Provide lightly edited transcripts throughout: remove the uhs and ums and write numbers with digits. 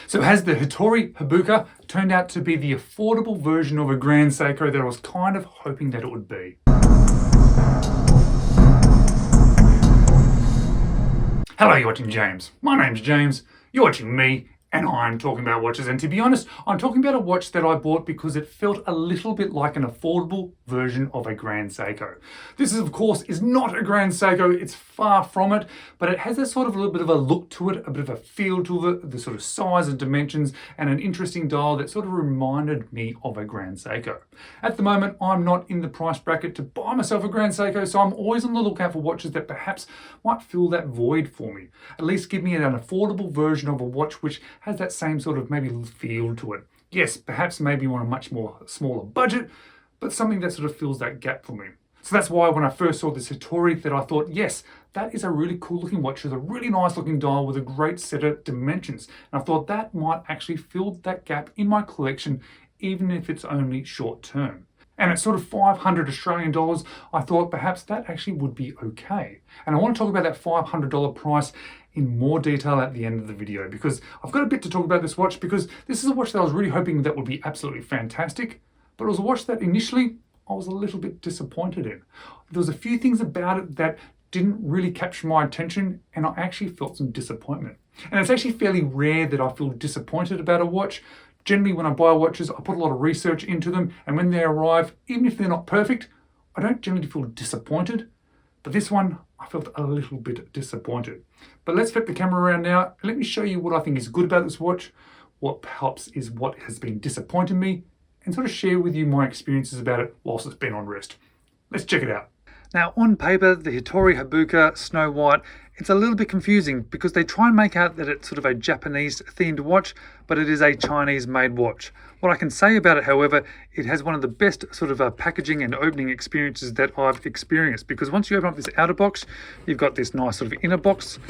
So has the Hitori Habuka turned out to be the affordable version of a Grand Seiko that I was kind of hoping that it would be? Hello, you're watching James. My name's James, you're watching me, and I'm talking about watches. And to be honest, I'm talking about a watch that I bought because it felt a little bit like an affordable version of a Grand Seiko. This is, of course, is not a Grand Seiko, it's far from it, but it has a sort of a little bit of a look to it, a bit of a feel to it, the sort of size and dimensions, and an interesting dial that sort of reminded me of a Grand Seiko. At the moment, I'm not in the price bracket to buy myself a Grand Seiko, so I'm always on the lookout for watches that perhaps might fill that void for me. At least give me an affordable version of a watch which has that same sort of maybe feel to it. Yes, perhaps maybe on a much more smaller budget, but something that sort of fills that gap for me. So that's why when I first saw this Hitori that I thought, yes, that is a really cool looking watch with a really nice looking dial with a great set of dimensions. And I thought that might actually fill that gap in my collection, even if it's only short term. And at sort of 500 Australian dollars, I thought perhaps that actually would be okay. And I want to talk about that $500 price in more detail at the end of the video, because I've got a bit to talk about this watch, because this is a watch that I was really hoping that would be absolutely fantastic, but it was a watch that initially I was a little bit disappointed in. There was a few things about it that didn't really capture my attention, and I actually felt some disappointment. And it's actually fairly rare that I feel disappointed about a watch. Generally, when I buy watches, I put a lot of research into them, and when they arrive, even if they're not perfect, I don't generally feel disappointed. But this one, I felt a little bit disappointed. But let's flip the camera around now, and let me show you what I think is good about this watch, what perhaps is what has been disappointing me, and sort of share with you my experiences about it whilst it's been on wrist. Let's check it out. Now, on paper, the Hitori Habuka Snow White, it's a little bit confusing because they try and make out that it's sort of a Japanese themed watch, but it is a Chinese made watch. What I can say about it, however, it has one of the best sort of packaging and opening experiences that I've experienced, because once you open up this outer box, you've got this nice sort of inner box,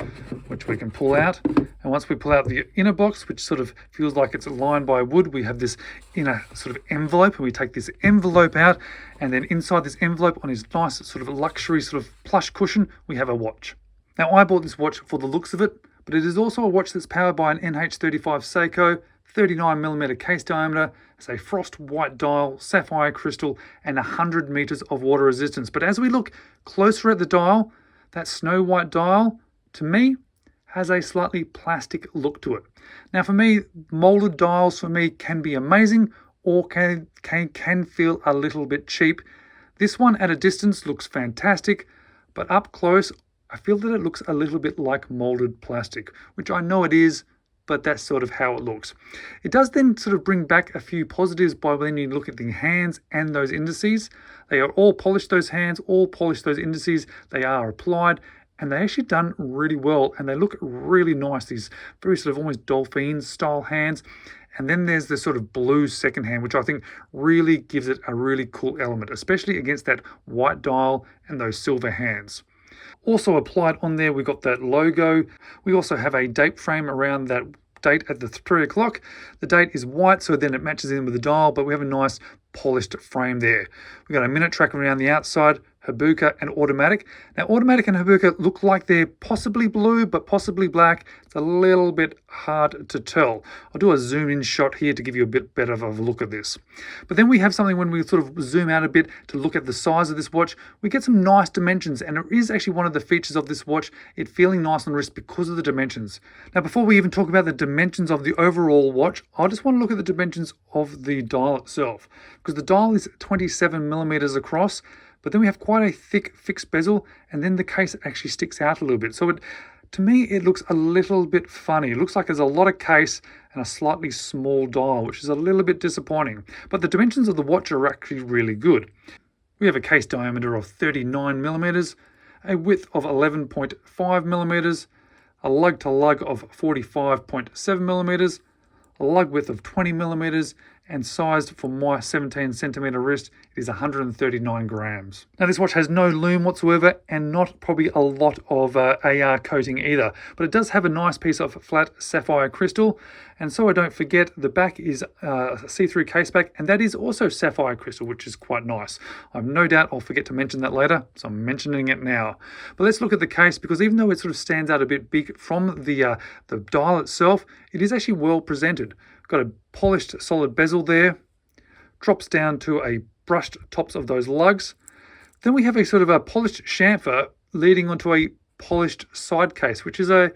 which we can pull out. And once we pull out the inner box, which sort of feels like it's lined by wood, we have this inner sort of envelope, and we take this envelope out, and then inside this envelope on this nice sort of luxury sort of plush cushion, we have a watch. Now, I bought this watch for the looks of it, but it is also a watch that's powered by an NH35 Seiko, 39mm case diameter, it's a frost white dial, sapphire crystal, and 100 meters of water resistance. But as we look closer at the dial, that snow white dial, to me, has a slightly plastic look to it. Now, for me, molded dials for me can be amazing or can feel a little bit cheap. This one at a distance looks fantastic, but up close, I feel that it looks a little bit like molded plastic, which I know it is, but that's sort of how it looks. It does then sort of bring back a few positives by when you look at the hands and those indices. They are all polished, those hands, all polished, those indices. They are applied, and they're actually done really well, and they look really nice. These very sort of almost dolphin style hands. And then there's the sort of blue second hand, which I think really gives it a really cool element, especially against that white dial and those silver hands. Also applied on there, we've got that logo. We also have a date frame around that date at the 3 o'clock. The date is white, so then it matches in with the dial, but we have a nice polished frame there. We've got a minute tracker around the outside, Habuka and automatic. Now, automatic and Habuka look like they're possibly blue, but possibly black. It's a little bit hard to tell. I'll do a zoom in shot here to give you a bit better of a look at this. But then we have something when we sort of zoom out a bit to look at the size of this watch, we get some nice dimensions, and it is actually one of the features of this watch, it feeling nice on wrist because of the dimensions. Now, before we even talk about the dimensions of the overall watch, I just want to look at the dimensions of the dial itself, because the dial is 27mm across, but then we have quite a thick fixed bezel, and then the case actually sticks out a little bit. So to me, it looks a little bit funny. It looks like there's a lot of case and a slightly small dial, which is a little bit disappointing. But the dimensions of the watch are actually really good. We have a case diameter of 39mm, a width of 11.5mm, a lug to lug of 45.7mm, a lug width of 20mm, and sized for my 17cm wrist, it is 139 grams. Now, this watch has no lume whatsoever, and not probably a lot of AR coating either, but it does have a nice piece of flat sapphire crystal, And so I don't forget, the back is a see-through case back, and that is also sapphire crystal, which is quite nice. I've no doubt I'll forget to mention that later, so I'm mentioning it now. But let's look at the case, because even though it sort of stands out a bit big from the dial itself, it is actually well presented. Got a polished solid bezel there, drops down to a brushed tops of those lugs. Then we have a sort of a polished chamfer leading onto a polished side case, which is a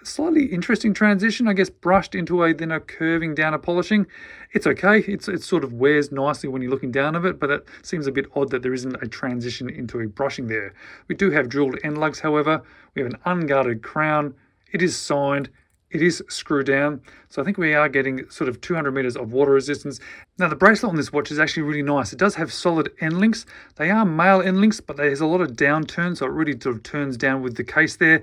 slightly interesting transition, I guess, brushed into then a curving down a polishing. It's okay. It sort of wears nicely when you're looking down of it, but it seems a bit odd that there isn't a transition into a brushing there. We do have drilled end lugs, however. We have an unguarded crown. It is signed. It is screw down. So I think we are getting sort of 200 meters of water resistance. Now the bracelet on this watch is actually really nice. It does have solid end links. They are male end links, but there's a lot of downturn, so it really sort of turns down with the case there.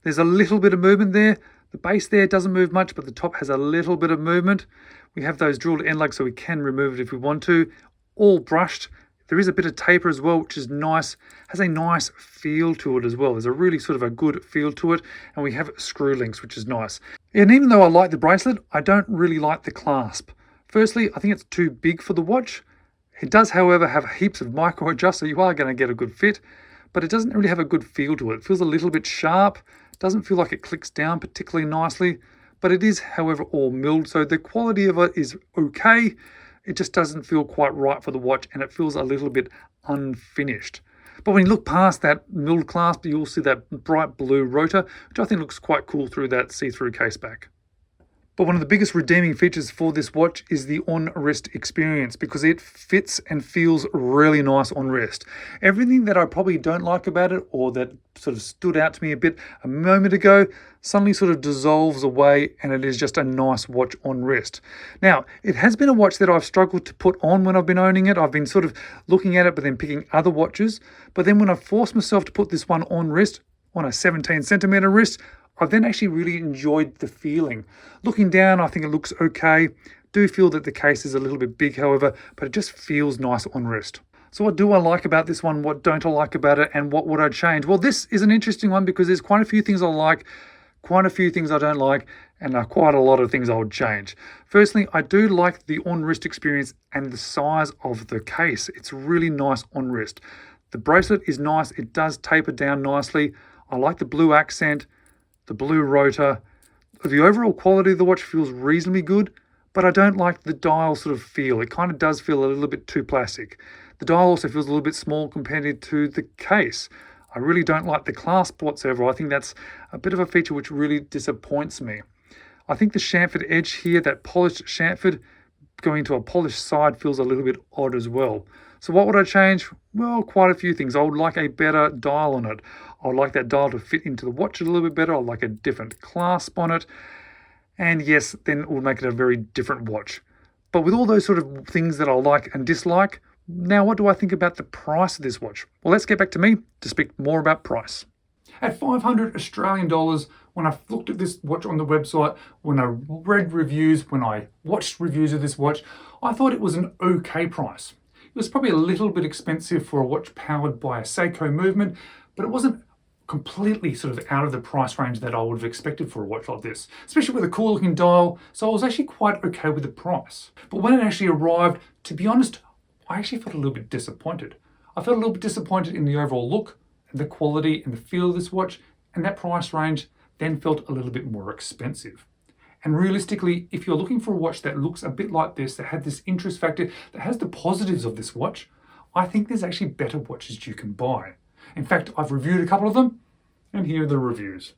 There's a little bit of movement there. The base there doesn't move much, but the top has a little bit of movement. We have those drilled end lugs, so we can remove it if we want to. All brushed. There is a bit of taper as well, which is nice. Has a nice feel to it as well. There's a really sort of a good feel to it. And we have screw links, which is nice. And even though I like the bracelet, I don't really like the clasp. Firstly, I think it's too big for the watch. It does, however, have heaps of micro adjusts, so you are going to get a good fit. But it doesn't really have a good feel to it. It feels a little bit sharp. Doesn't feel like it clicks down particularly nicely. But it is, however, all milled, so the quality of it is okay. It just doesn't feel quite right for the watch, and it feels a little bit unfinished. But when you look past that milled clasp, you'll see that bright blue rotor, which I think looks quite cool through that see-through case back. But one of the biggest redeeming features for this watch is the on-wrist experience, because it fits and feels really nice on wrist. Everything that I probably don't like about it, or that sort of stood out to me a bit a moment ago, suddenly sort of dissolves away, and it is just a nice watch on wrist. Now, it has been a watch that I've struggled to put on when I've been owning it. I've been sort of looking at it, but then picking other watches. But then when I forced myself to put this one on wrist, on a 17 centimeter wrist, I've then actually really enjoyed the feeling. Looking down, I think it looks okay. Do feel that the case is a little bit big, however, but it just feels nice on wrist. So what do I like about this one? What don't I like about it? And what would I change? Well, this is an interesting one because there's quite a few things I like, quite a few things I don't like, and quite a lot of things I would change. Firstly, I do like the on-wrist experience and the size of the case. It's really nice on wrist. The bracelet is nice. It does taper down nicely. I like the blue accent, the blue rotor. The overall quality of the watch feels reasonably good, but I don't like the dial sort of feel. It kind of does feel a little bit too plastic. The dial also feels a little bit small compared to the case. I really don't like the clasp whatsoever. I think that's a bit of a feature which really disappoints me. I think the chamfered edge here, that polished chamfered, going to a polished side feels a little bit odd as well. So what would I change? Well, quite a few things. I would like a better dial on it. I would like that dial to fit into the watch a little bit better. I'd like a different clasp on it. And yes, then it would make it a very different watch. But with all those sort of things that I like and dislike, now what do I think about the price of this watch? Well, let's get back to me to speak more about price. At 500 Australian dollars, when I looked at this watch on the website, when I read reviews, when I watched reviews of this watch, I thought it was an okay price. It was probably a little bit expensive for a watch powered by a Seiko movement, but it wasn't completely sort of out of the price range that I would have expected for a watch like this, especially with a cool looking dial, so I was actually quite okay with the price. But when it actually arrived, to be honest, I actually felt a little bit disappointed. I felt a little bit disappointed in the overall look, and the quality and the feel of this watch, and that price range then felt a little bit more expensive. And realistically, if you're looking for a watch that looks a bit like this, that had this interest factor, that has the positives of this watch, I think there's actually better watches you can buy. In fact, I've reviewed a couple of them, and here are the reviews.